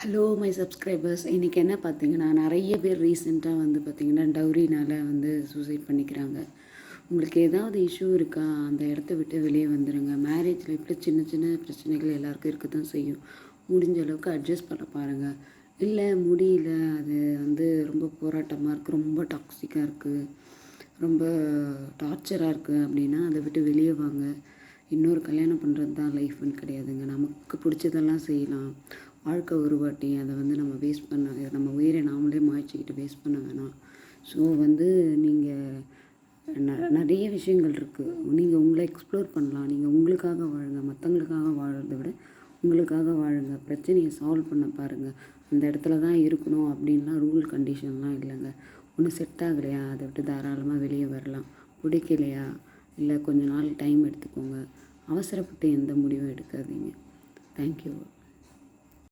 Hello my subscribers. இன்றைக்கி என்ன பார்த்தீங்கன்னா, நிறைய பேர் ரீசெண்டாக வந்து பார்த்திங்கன்னா டவுரினால் வந்து சூசைட் பண்ணிக்கிறாங்க. உங்களுக்கு ஏதாவது இஷ்யூ இருக்கா, அந்த இடத்த விட்டு வெளியே வந்துடுங்க. மேரேஜ் லைஃப்பில் சின்ன சின்ன பிரச்சனைகள் எல்லாருக்கும் இருக்க தான் செய்யும். முடிஞ்ச அளவுக்கு அட்ஜஸ்ட் பண்ண பாருங்கள். இல்லை முடியல, அது வந்து ரொம்ப போராட்டமாக இருக்குது, ரொம்ப டாக்ஸிக்காக இருக்குது, ரொம்ப டார்ச்சராக இருக்குது அப்படின்னா அதை விட்டு வெளியே வாங்க. இன்னொரு கல்யாணம் பண்ணுறது தான் லைஃப்னு கிடையாதுங்க. நமக்கு பிடிச்சதெல்லாம் செய்யலாம். வாழ்க்கை ஒரு வாட்டி, அதை வந்து நம்ம வேஸ்ட் பண்ண, நம்ம உயிரை நாமளே மாய்ச்சிக்கிட்டு வேஸ்ட் பண்ண வேணாம். ஸோ வந்து நீங்கள் நிறைய விஷயங்கள் இருக்குது. நீங்கள் உங்களை எக்ஸ்ப்ளோர் பண்ணலாம். நீங்கள் உங்களுக்காக வாழுங்க. மற்றவங்களுக்காக வாழறதை விட உங்களுக்காக வாழுங்க. பிரச்சனையை சால்வ் பண்ண பாருங்கள். அந்த இடத்துல தான் இருக்கணும் அப்படின்லாம் ரூல் கண்டிஷன்லாம் இல்லைங்க. ஒன்று செட் ஆகலையா, அதை விட்டு தாராளமாக வெளியே வரலாம். பிடிக்கலையா, இல்லை கொஞ்ச நாள் டைம் எடுத்துக்கோங்க. அவசரப்பட்டு எந்த முடிவும் எடுக்காதீங்க. தேங்க்யூ.